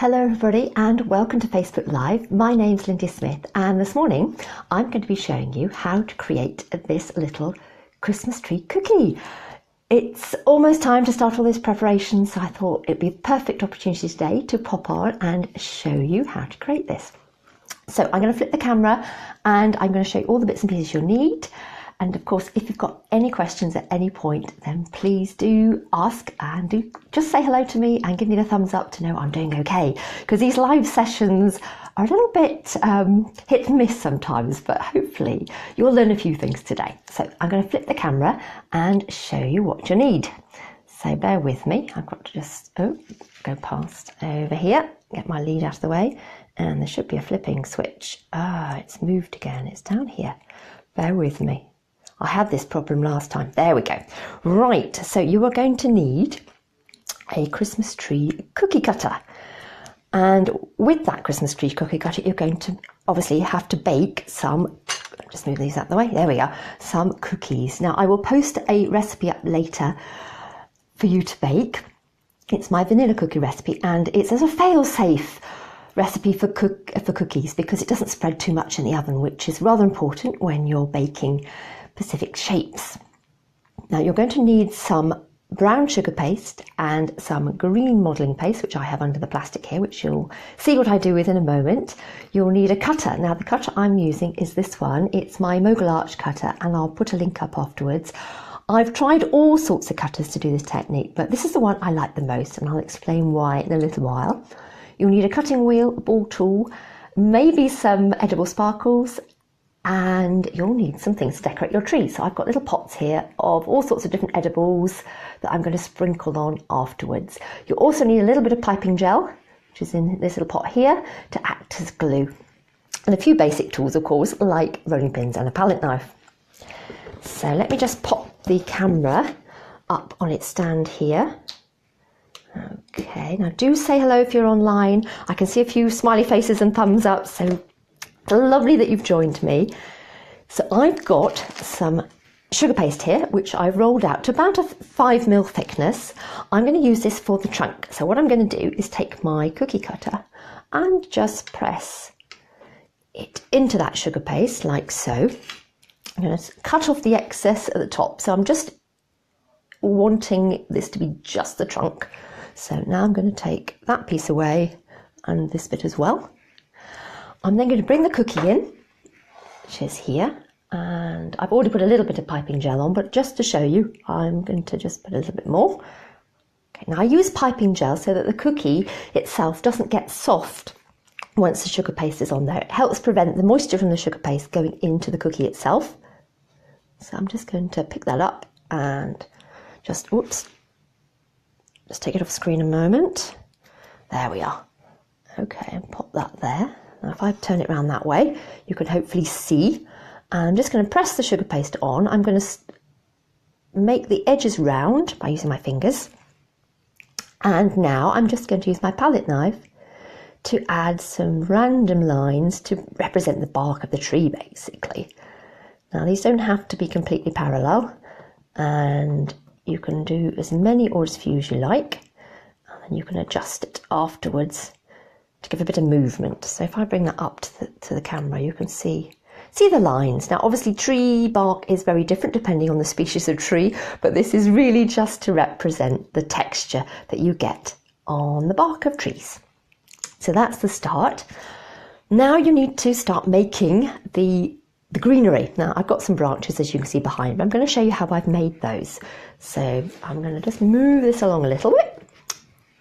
Hello everybody and welcome to Facebook Live. My name's Lindy Smith and this morning I'm going to be showing you how to create this little Christmas tree cookie. It's almost time to start all those preparations, so I thought it'd be a perfect opportunity today to pop on and show you how to create this. So I'm going to flip the camera and I'm going to show you all the bits and pieces you'll need. And of course, if you've got any questions at any point, then please do ask and do just say hello to me and give me the thumbs up to know I'm doing okay. Because these live sessions are a little bit hit and miss sometimes, but hopefully you'll learn a few things today. So I'm going to flip the camera and show you what you need. So bear with me. I've got to just go past over here, get my lead out of the way, and there should be a flipping switch. It's moved again. It's down here. Bear with me. I had this problem last time. There we go. Right, so you are going to need a Christmas tree cookie cutter. And with that Christmas tree cookie cutter, you're going to obviously have to bake some, just move these out of the way, there we are, some cookies. Now, I will post a recipe up later for you to bake. It's my vanilla cookie recipe, and it's as a fail-safe recipe for cookies because it doesn't spread too much in the oven, which is rather important when you're baking specific shapes. Now you're going to need some brown sugar paste and some green modelling paste, which I have under the plastic here, which you'll see what I do with in a moment. You'll need a cutter. Now the cutter I'm using is this one. It's my Mogul Arch cutter, and I'll put a link up afterwards. I've tried all sorts of cutters to do this technique, but this is the one I like the most, and I'll explain why in a little while. You'll need a cutting wheel, a ball tool, maybe some edible sparkles, and you'll need some things to decorate your tree. So I've got little pots here of all sorts of different edibles that I'm going to sprinkle on afterwards. You'll also need a little bit of piping gel, which is in this little pot here, to act as glue. And a few basic tools, of course, like rolling pins and a palette knife. So let me just pop the camera up on its stand here. Okay, now do say hello if you're online. I can see a few smiley faces and thumbs up, so lovely that you've joined me. So I've got some sugar paste here, which I've rolled out to about a 5mm thickness. I'm going to use this for the trunk. So what I'm going to do is take my cookie cutter and just press it into that sugar paste like so. I'm going to cut off the excess at the top. So I'm just wanting this to be just the trunk. So now I'm going to take that piece away and this bit as well. I'm then going to bring the cookie in, which is here, and I've already put a little bit of piping gel on, but just to show you, I'm going to just put a little bit more. Okay, now I use piping gel so that the cookie itself doesn't get soft once the sugar paste is on there. It helps prevent the moisture from the sugar paste going into the cookie itself. So I'm just going to pick that up and just take it off screen a moment. There we are. Okay, and pop that there. Now if I turn it around that way, you can hopefully see. I'm just going to press the sugar paste on. I'm going to make the edges round by using my fingers. And now I'm just going to use my palette knife to add some random lines to represent the bark of the tree, basically. Now these don't have to be completely parallel, and you can do as many or as few as you like, and then you can adjust it afterwards to give a bit of movement. So if I bring that up to the camera, you can see the lines. Now obviously tree bark is very different depending on the species of tree, but this is really just to represent the texture that you get on the bark of trees. So that's the start. Now you need to start making the greenery. Now I've got some branches, as you can see behind me. I'm going to show you how I've made those. So I'm going to just move this along a little bit,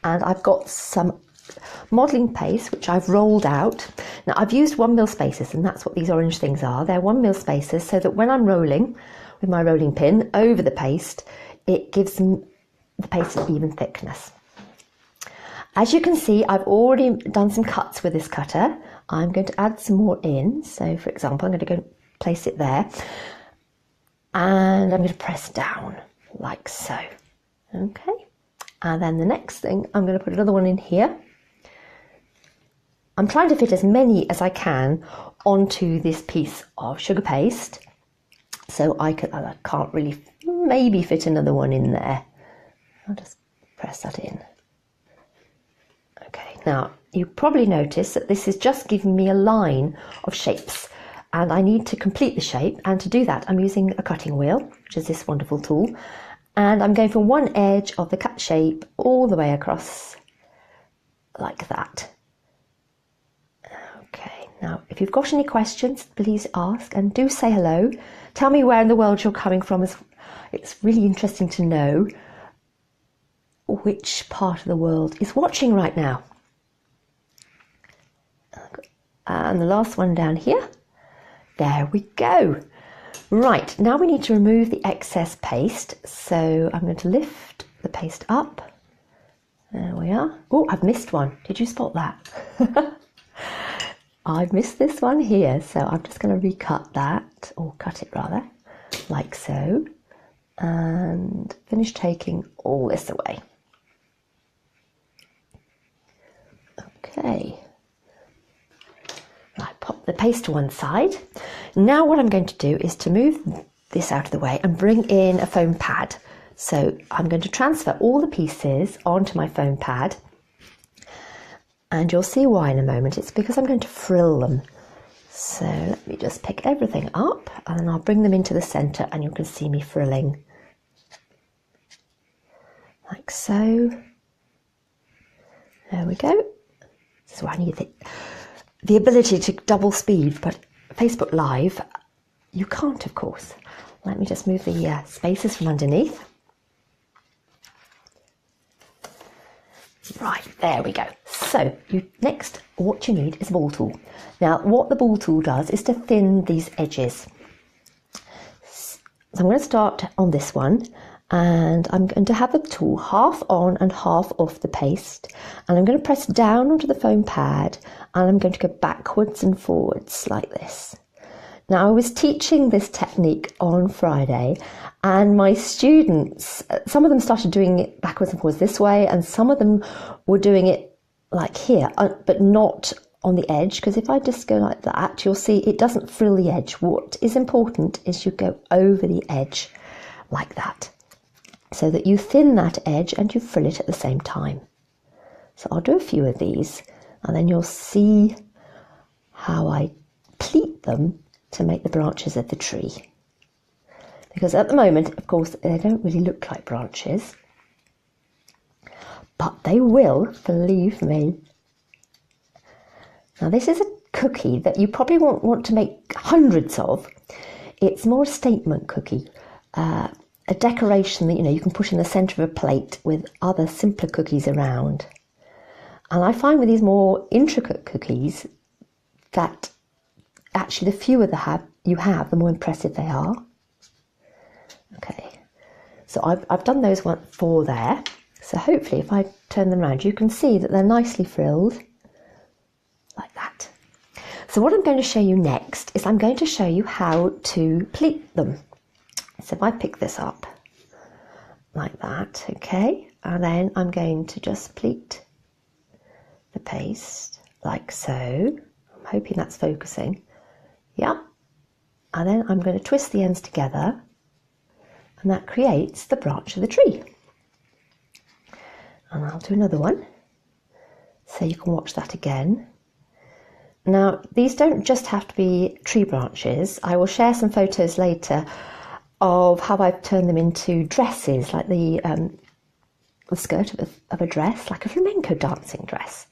and I've got some modelling paste which I've rolled out. Now I've used 1mm spacers, and that's what these orange things are. They're 1mm spacers so that when I'm rolling with my rolling pin over the paste, it gives the paste an even thickness. As you can see, I've already done some cuts with this cutter. I'm going to add some more in. So for example, I'm going to go place it there, and I'm going to press down like so. Okay, and then the next thing, I'm going to put another one in here. I'm trying to fit as many as I can onto this piece of sugar paste, so I can't really maybe fit another one in there. I'll just press that in. Okay, now you probably notice that this is just giving me a line of shapes, and I need to complete the shape, and to do that I'm using a cutting wheel, which is this wonderful tool, and I'm going from one edge of the cut shape all the way across like that. Okay, now if you've got any questions, please ask, and do say hello. Tell me where in the world you're coming from. It's really interesting to know which part of the world is watching right now. And the last one down here. There we go. Right, now we need to remove the excess paste. So I'm going to lift the paste up. There we are. Oh, I've missed one. Did you spot that? I've missed this one here. So I'm just going to recut that, or cut it rather, like so. And finish taking all this away. Okay. Right, pop the paste to one side. Now what I'm going to do is to move this out of the way and bring in a foam pad. So I'm going to transfer all the pieces onto my foam pad, and you'll see why in a moment. It's because I'm going to frill them. So let me just pick everything up, and then I'll bring them into the centre, and you can see me frilling. Like so. There we go. This is why I need the ability to double speed, but Facebook Live, you can't, of course. Let me just move the spaces from underneath. Right, there we go. So next, what you need is a ball tool. Now, what the ball tool does is to thin these edges. So I'm going to start on this one, and I'm going to have the tool half on and half off the paste, and I'm going to press down onto the foam pad, and I'm going to go backwards and forwards like this. Now, I was teaching this technique on Friday, and my students, some of them started doing it backwards and forwards this way, and some of them were doing it like here, but not on the edge, because if I just go like that, you'll see it doesn't frill the edge. What is important is you go over the edge like that, so that you thin that edge and you frill it at the same time. So I'll do a few of these, and then you'll see how I pleat them to make the branches of the tree. Because at the moment, of course, they don't really look like branches, but they will, believe me. Now, this is a cookie that you probably won't want to make hundreds of. It's more a statement cookie, a decoration that you can put in the centre of a plate with other simpler cookies around. And I find with these more intricate cookies that actually the fewer you have, the more impressive they are. Okay, so I've done those 4 there. So hopefully if I turn them around, you can see that they're nicely frilled like that. So what I'm going to show you next is I'm going to show you how to pleat them. So if I pick this up like that, okay, and then I'm going to just pleat the paste like so. I'm hoping that's focusing. Yeah, and then I'm going to twist the ends together, and that creates the branch of the tree. And I'll do another one so you can watch that again. Now, these don't just have to be tree branches. I will share some photos later of how I've turned them into dresses, like the skirt of a dress, like a flamenco dancing dress.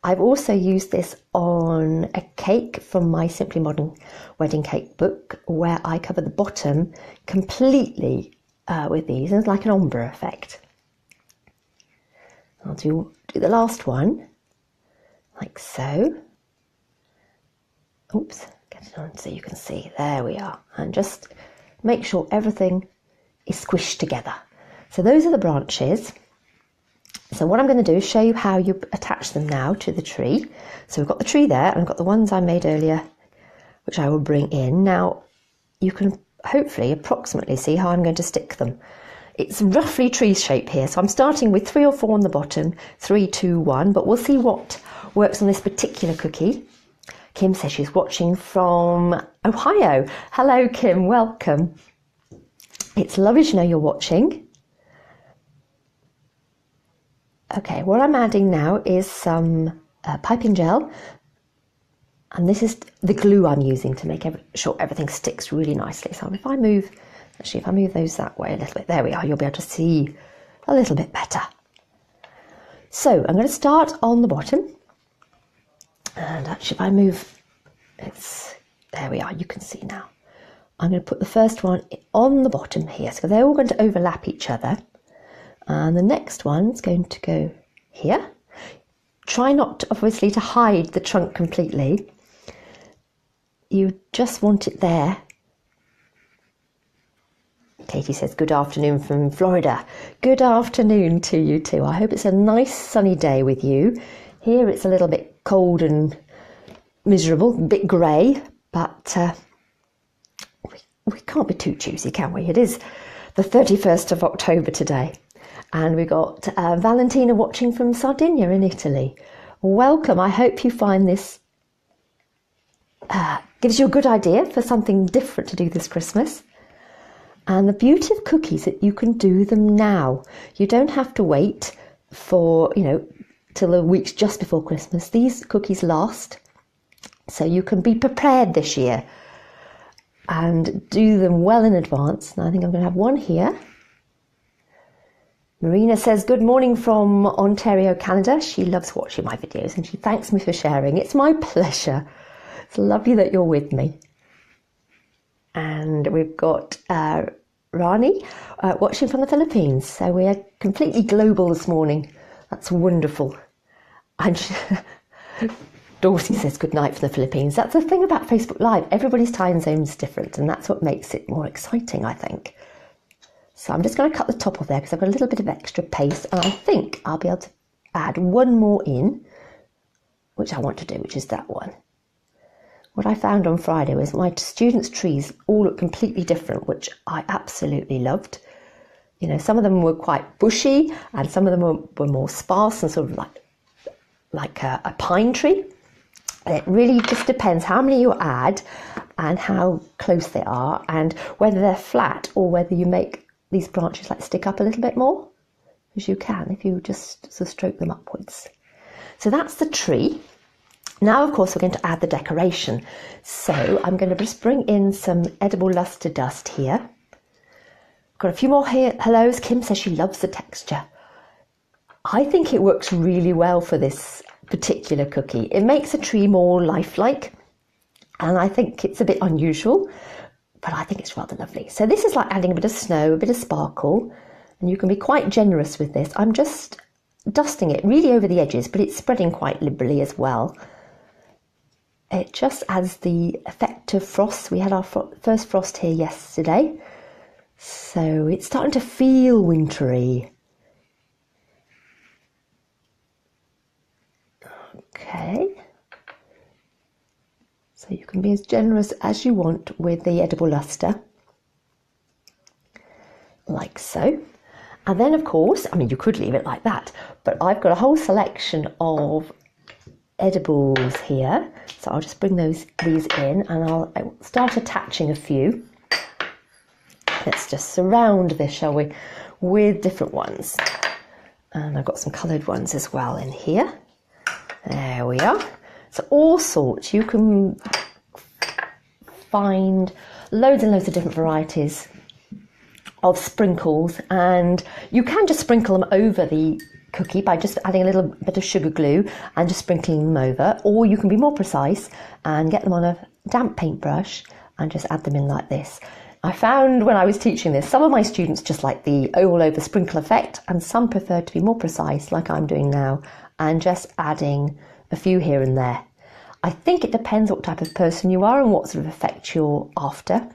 I've also used this on a cake from my Simply Modern wedding cake book, where I cover the bottom completely with these, and it's like an ombre effect. I'll do the last one, like so. Oops, get it on so you can see. There we are. And just make sure everything is squished together. So those are the branches. So what I'm going to do is show you how you attach them now to the tree. So we've got the tree there, and I've got the ones I made earlier, which I will bring in. Now, you can hopefully approximately see how I'm going to stick them. It's roughly tree shape here, so I'm starting with 3 or 4 on the bottom, 3, 2, 1, but we'll see what works on this particular cookie. Kim says she's watching from Ohio. Hello, Kim, welcome. It's lovely to know you're watching. Okay, what I'm adding now is some piping gel, and this is the glue I'm using to make sure everything sticks really nicely. So if I move those that way a little bit, there we are, you'll be able to see a little bit better. So I'm going to start on the bottom, and actually if I move, there we are, you can see now. I'm going to put the first one on the bottom here, so they're all going to overlap each other, and the next one's going to go here. Try not, obviously, to hide the trunk completely. You just want it there. Katie says, good afternoon from Florida. Good afternoon to you too. I hope it's a nice sunny day with you. Here it's a little bit cold and miserable, a bit grey, but we can't be too choosy, can we? It is the 31st of October today. And we've got Valentina watching from Sardinia in Italy. Welcome. I hope you find this gives you a good idea for something different to do this Christmas. And the beauty of cookies that you can do them now. You don't have to wait for, till the weeks just before Christmas. These cookies last, so you can be prepared this year and do them well in advance. And I think I'm going to have one here. Marina says, good morning from Ontario, Canada. She loves watching my videos and she thanks me for sharing. It's my pleasure. It's lovely that you're with me. And we've got Rani watching from the Philippines. So we are completely global this morning. That's wonderful. And Dorsey says good night from the Philippines. That's the thing about Facebook Live. Everybody's time zone is different, and that's what makes it more exciting, I think. So I'm just going to cut the top off there because I've got a little bit of extra paste, and I think I'll be able to add one more in, which I want to do, which is that one. What I found on Friday was my students' trees all look completely different, which I absolutely loved. Some of them were quite bushy, and some of them were more sparse and sort of like a pine tree. It really just depends how many you add and how close they are, and whether they're flat or whether you make these branches stick up a little bit more, as you can if you just sort of stroke them upwards. So that's the tree. Now, of course, we're going to add the decoration. So I'm going to just bring in some edible luster dust here. Got a few more hellos. Kim says she loves the texture. I think it works really well for this particular cookie. It makes a tree more lifelike, and I think it's a bit unusual, but I think it's rather lovely. So this is like adding a bit of snow, a bit of sparkle, and you can be quite generous with this. I'm just dusting it really over the edges, but it's spreading quite liberally as well. It just adds the effect of frost. We had our first frost here yesterday, so it's starting to feel wintry. Okay, so you can be as generous as you want with the edible luster, like so. And then, of course, you could leave it like that, but I've got a whole selection of edibles here, so I'll just bring these in, and I'll start attaching a few. Let's just surround this, shall we, with different ones. And I've got some coloured ones as well in here. There we are. So all sorts. You can find loads and loads of different varieties of sprinkles, and you can just sprinkle them over the cookie by just adding a little bit of sugar glue and just sprinkling them over, or you can be more precise and get them on a damp paintbrush and just add them in like this. I found when I was teaching this, some of my students just like the all over sprinkle effect, and some prefer to be more precise like I'm doing now and just adding a few here and there. I think it depends what type of person you are and what sort of effect you're after.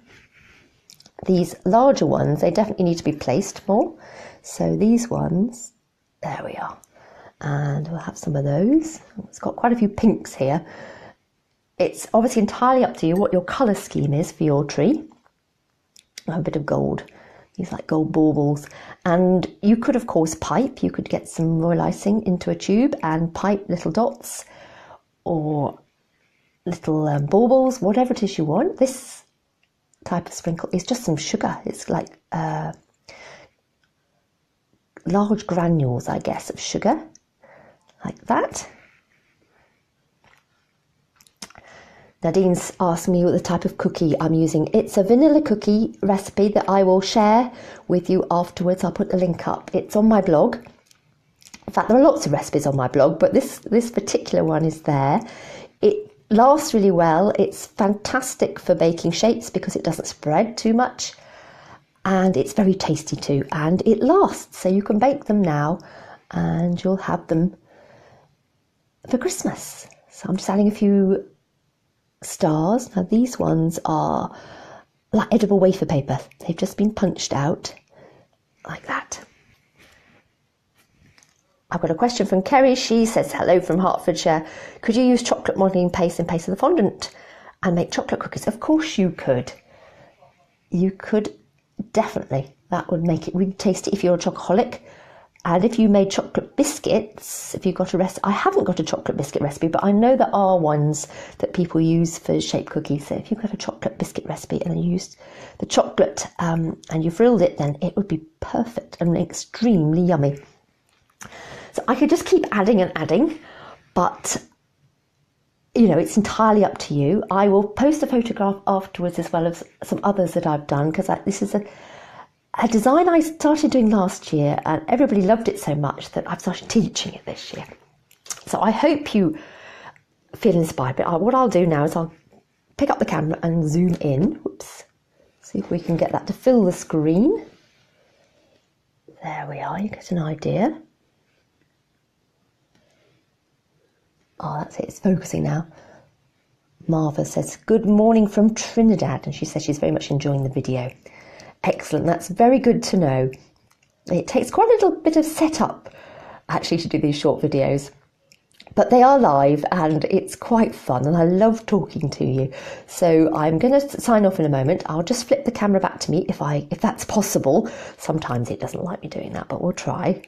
These larger ones, they definitely need to be placed more. So these ones, there we are. And we'll have some of those. It's got quite a few pinks here. It's obviously entirely up to you what your colour scheme is for your tree. A bit of gold, these like gold baubles. And you could, of course, pipe. You could get some royal icing into a tube and pipe little dots or little baubles, whatever it is you want. This type of sprinkle is just some sugar. It's like large granules, I guess, of sugar, like that. Nadine's asked me what the type of cookie I'm using. It's a vanilla cookie recipe that I will share with you afterwards. I'll put the link up. It's on my blog. In fact, there are lots of recipes on my blog, but this particular one is there. It lasts really well. It's fantastic for baking shapes because it doesn't spread too much. And it's very tasty too. And it lasts, so you can bake them now and you'll have them for Christmas. So I'm just adding a few stars. Now these ones are like edible wafer paper. They've just been punched out like that. I've got a question from Kerry. She says, hello from Hertfordshire. Could you use chocolate modelling paste in place of the fondant and make chocolate cookies? Of course you could. You could definitely. That would make it really tasty if you're a chocoholic. And if you made chocolate biscuits, if you've got a recipe, I haven't got a chocolate biscuit recipe, but I know there are ones that people use for shaped cookies. So if you've got a chocolate biscuit recipe and you used the chocolate and you frilled it, then it would be perfect and extremely yummy. So I could just keep adding and adding, but you know, it's entirely up to you. I will post a photograph afterwards as well as some others that I've done, because this is a design I started doing last year and everybody loved it so much that I've started teaching it this year. So I hope you feel inspired. But what I'll do now is I'll pick up the camera and zoom in. Whoops. See if we can get that to fill the screen. There we are, you get an idea. Oh, that's it, it's focusing now. Marva says, good morning from Trinidad, and she says she's very much enjoying the video. Excellent, that's very good to know. It takes quite a little bit of setup, actually, to do these short videos. But they are live, and it's quite fun, and I love talking to you. So I'm going to sign off in a moment. I'll just flip the camera back to me if that's possible. Sometimes it doesn't like me doing that, but we'll try.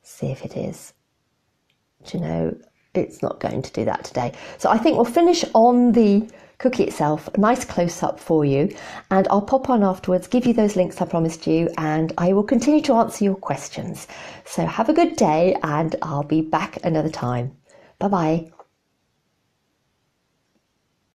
See if it is. Do you know, it's not going to do that today. So I think we'll finish on the cookie itself, a nice close-up for you, and I'll pop on afterwards, give you those links I promised you, and I will continue to answer your questions. So have a good day, and I'll be back another time. Bye-bye.